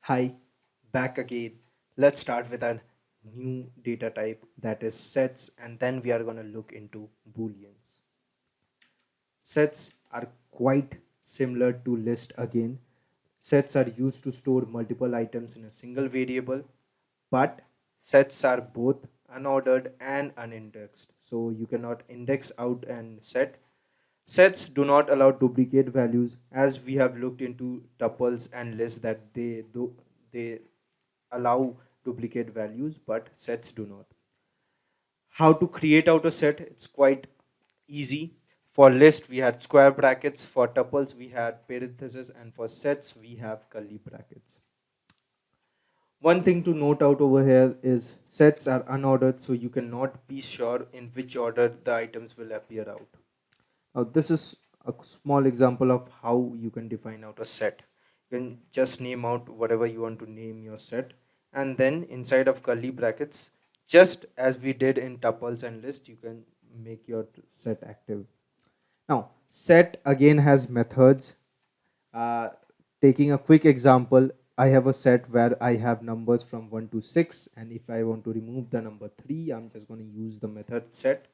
Hi, back again. Let's start with a new data type that is sets, and then we are going to look into Booleans. Sets are quite similar to list again. Sets are used to store multiple items in a single variable, but sets are both unordered and unindexed. So you cannot index out and set. Sets do not allow duplicate values, as we have looked into tuples and lists that they allow duplicate values, but sets do not. How to create out a set? It's quite easy. For list we had square brackets, for tuples we had parentheses, and for sets we have curly brackets. One thing to note out over here is sets are unordered, so you cannot be sure in which order the items will appear out. Now this is a small example of how you can define out a set. You can just name out whatever you want to name your set, and then inside of curly brackets, just as we did in tuples and list, you can make your set active. Now set again has methods. uh, Taking a quick example, I have a set where I have numbers from 1 to 6, and if I want to remove the number 3, I'm just going to use the method set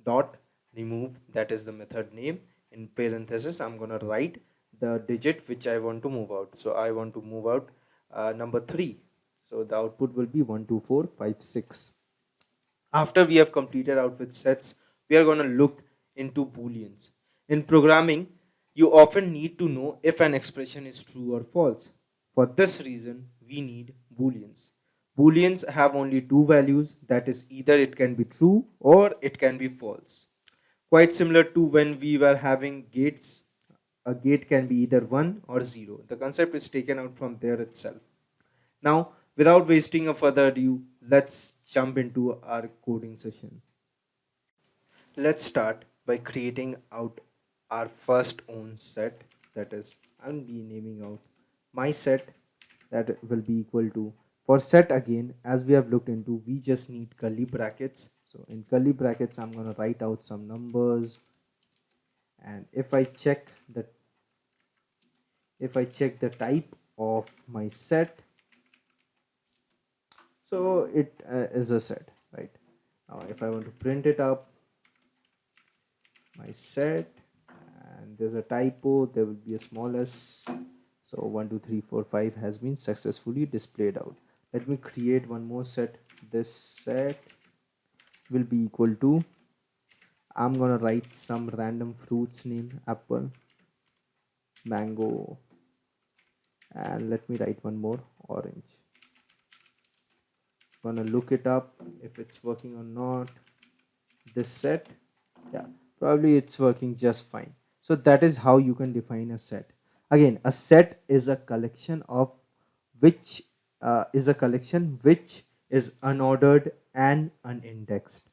dot remove, that is the method name. In parenthesis I'm going to write the digit which I want to move out. So I want to move out number 3, so the output will be 12456. After we have completed out with sets, we are going to look into booleans. In programming, you often need to know if an expression is true or false. For this reason we need booleans. Booleans have only two values, that is, either it can be true or it can be false. Quite similar to when we were having gates. A gate can be either 1 or 0. The concept is taken out from there itself. Now, without wasting a further ado, let's jump into our coding session. Let's start by creating out our first own set. That is, I'll be naming out my set, that will be equal to, for set again, as we have looked into, we just need curly brackets. So in curly brackets I'm going to write out some numbers, and if I check the type of my set, so it is a set, right? Now if I want to print it up, my set, and there's a typo, there will be a small s. So 1 2 3 4 5 has been successfully displayed out. Let me create one more set. This set will be equal to, I'm gonna write some random fruits name, apple, mango, and let me write one more, orange. Gonna look it up if it's working or not. This set, yeah, probably it's working just fine. So that is how you can define a set. Again, a set is a collection of which which is unordered and unindexed.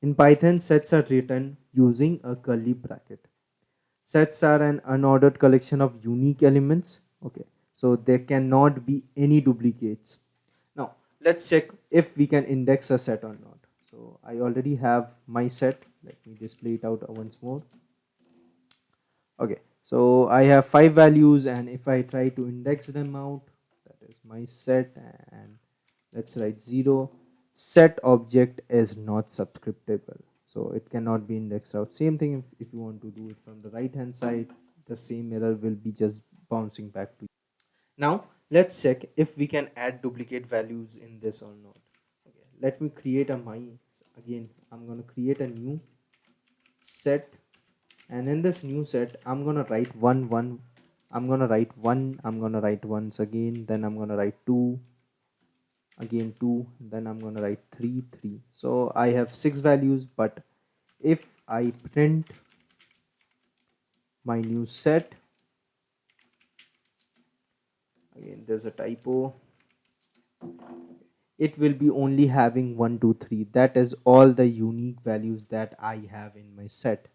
In Python, sets are written using a curly bracket. Sets are an unordered collection of unique elements. Okay, so there cannot be any duplicates. Now let's check if we can index a set or not. So I already have my set. Let me display it out once more. Okay, so I have 5 values, and if I try to index them out, that is my set, and let's write 0. Set object is not subscriptable, so it cannot be indexed out. Same thing if you want to do it from the right hand side, the same error will be just bouncing back to you. Now let's check if we can add duplicate values in this or not. Okay, let me create a again, I'm going to create a new set, and in this new set I'm going to write 1 1. I'm going to write 1, I'm going to write once again, then I'm going to write 2, again 2, then I'm going to write 3 3. So I have 6 values, but if I print my new set, again there's a typo, it will be only having 1 2 3. That is all the unique values that I have in my set.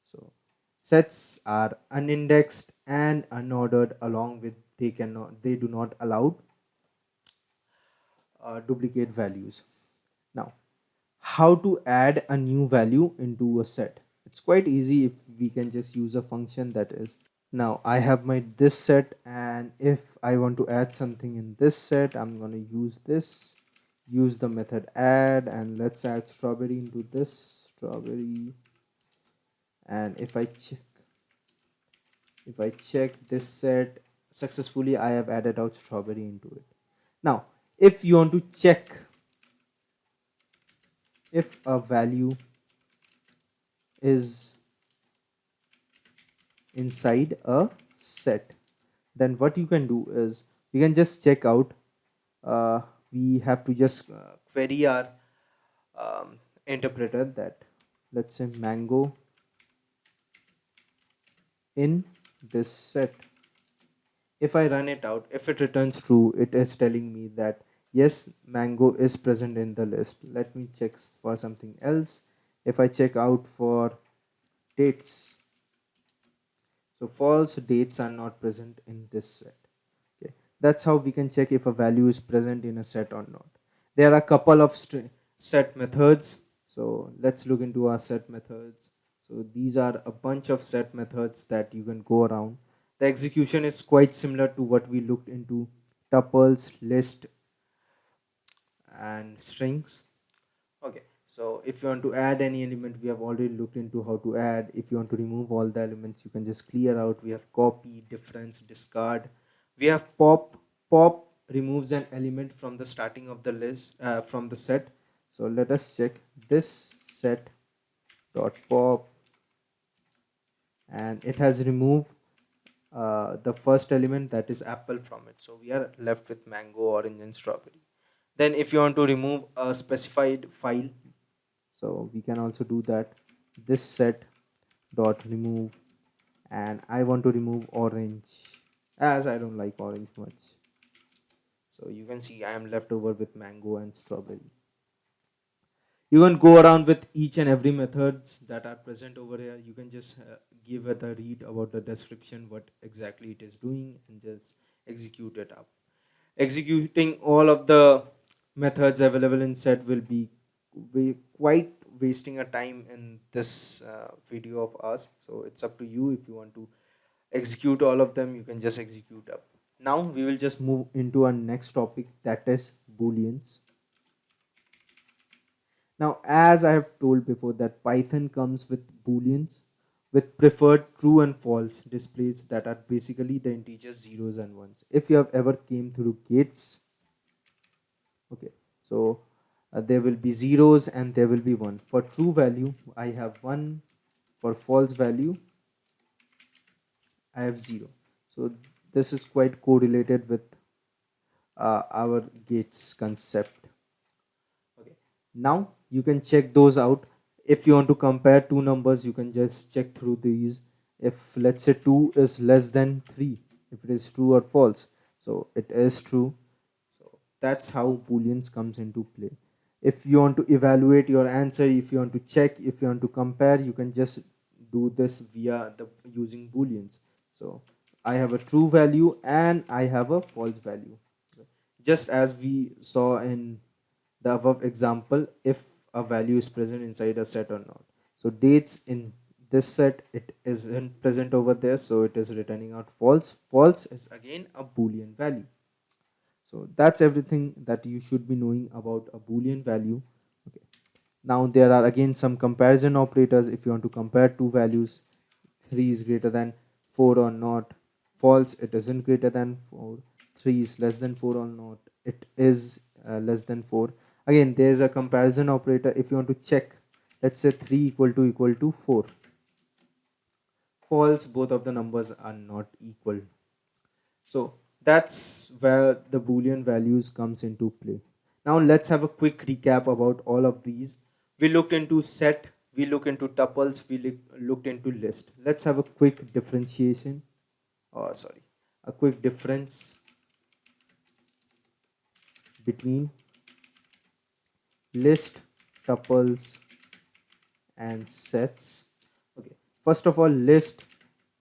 So sets are unindexed and unordered, along with they do not allow duplicate values. Now, how to add a new value into a set? It's quite easy if we can just use a function, that is Now I have my this set, and if I want to add something in this set, I'm going to use the method add, and let's add strawberry into this strawberry. And if I check this set successfully, I have added out strawberry into it. Now if you want to check if a value is inside a set, then what you can do is we can just check out. We have to just query our interpreter that, let's say, mango in this set. If I run it out, if it returns true, it is telling me that yes, mango is present in the list. Let me check for something else. If I check out for dates, so false, dates are not present in this set. Okay, that's how we can check if a value is present in a set or not. There are a couple of set methods, so let's look into our set methods. So these are a bunch of set methods that you can go around. The execution is quite similar to what we looked into: tuples, list, and strings. Okay, so if you want to add any element, we have already looked into how to add. If you want to remove all the elements, you can just clear out. We have copy, difference, discard. We have pop. Pop removes an element from the starting of the list, from the set. So let us check this set dot pop, and it has removed the first element, that is apple, from it. So we are left with mango, orange, and strawberry. Then if you want to remove a specified file, so we can also do that. This set dot remove, and I want to remove orange, as I don't like orange much. So you can see I am left over with mango and strawberry. You can go around with each and every methods that are present over here. You can just give it a read about the description, what exactly it is doing, and just execute it up. Executing all of the methods available in set will be quite wasting a time in this video of ours. So it's up to you. If you want to execute all of them, you can just execute up. Now we will just move into our next topic, that is booleans. Now, as I have told before, that Python comes with booleans with preferred true and false displays that are basically the integers zeros and ones. If you have ever came through gates, okay, so there will be zeros and there will be one. For true value, I have one. For false value, I have zero. So this is quite correlated with our gates concept. Okay, now you can check those out. If you want to compare two numbers, you can just check through these. If let's say 2 is less than 3, if it is true or false, so it is true. So that's how booleans comes into play. If you want to evaluate your answer, if you want to check, if you want to compare, you can just do this via the using booleans. So I have a true value and I have a false value, just as we saw in the above example, if a value is present inside a set or not. So dates in this set, it isn't present over there, so it is returning out false. False is again a boolean value. So that's everything that you should be knowing about a boolean value. Okay, now there are again some comparison operators. If you want to compare two values, 3 is greater than 4 or not, false, it isn't greater than 4, 3 is less than 4 or not, it is less than 4. Again, there is a comparison operator. If you want to check, let's say 3 equal to 4, false, both of the numbers are not equal. So that's where the boolean values comes into play. Now let's have a quick recap about all of these. We looked into set, we looked into tuples, we looked into list. Let's have a quick differentiation, or sorry, a quick difference between list, tuples, and sets. Okay, first of all, list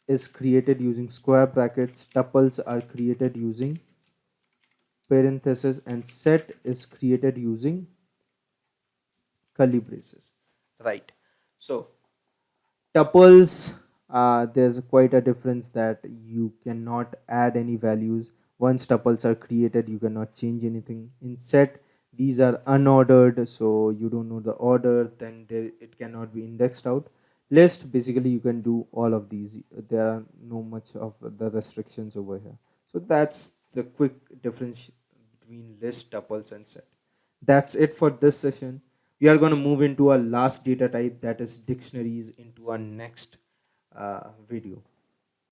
is created using square brackets, tuples are created using parentheses, and set is created using curly braces, right? So tuples there's quite a difference that you cannot add any values. Once tuples are created, you cannot change anything. In set, these are unordered, so you don't know the order, then it cannot be indexed out. List, basically you can do all of these. There are no much of the restrictions over here. So that's the quick difference between list, tuples, and set. That's it for this session. We are going to move into our last data type, that is dictionaries, into our next video.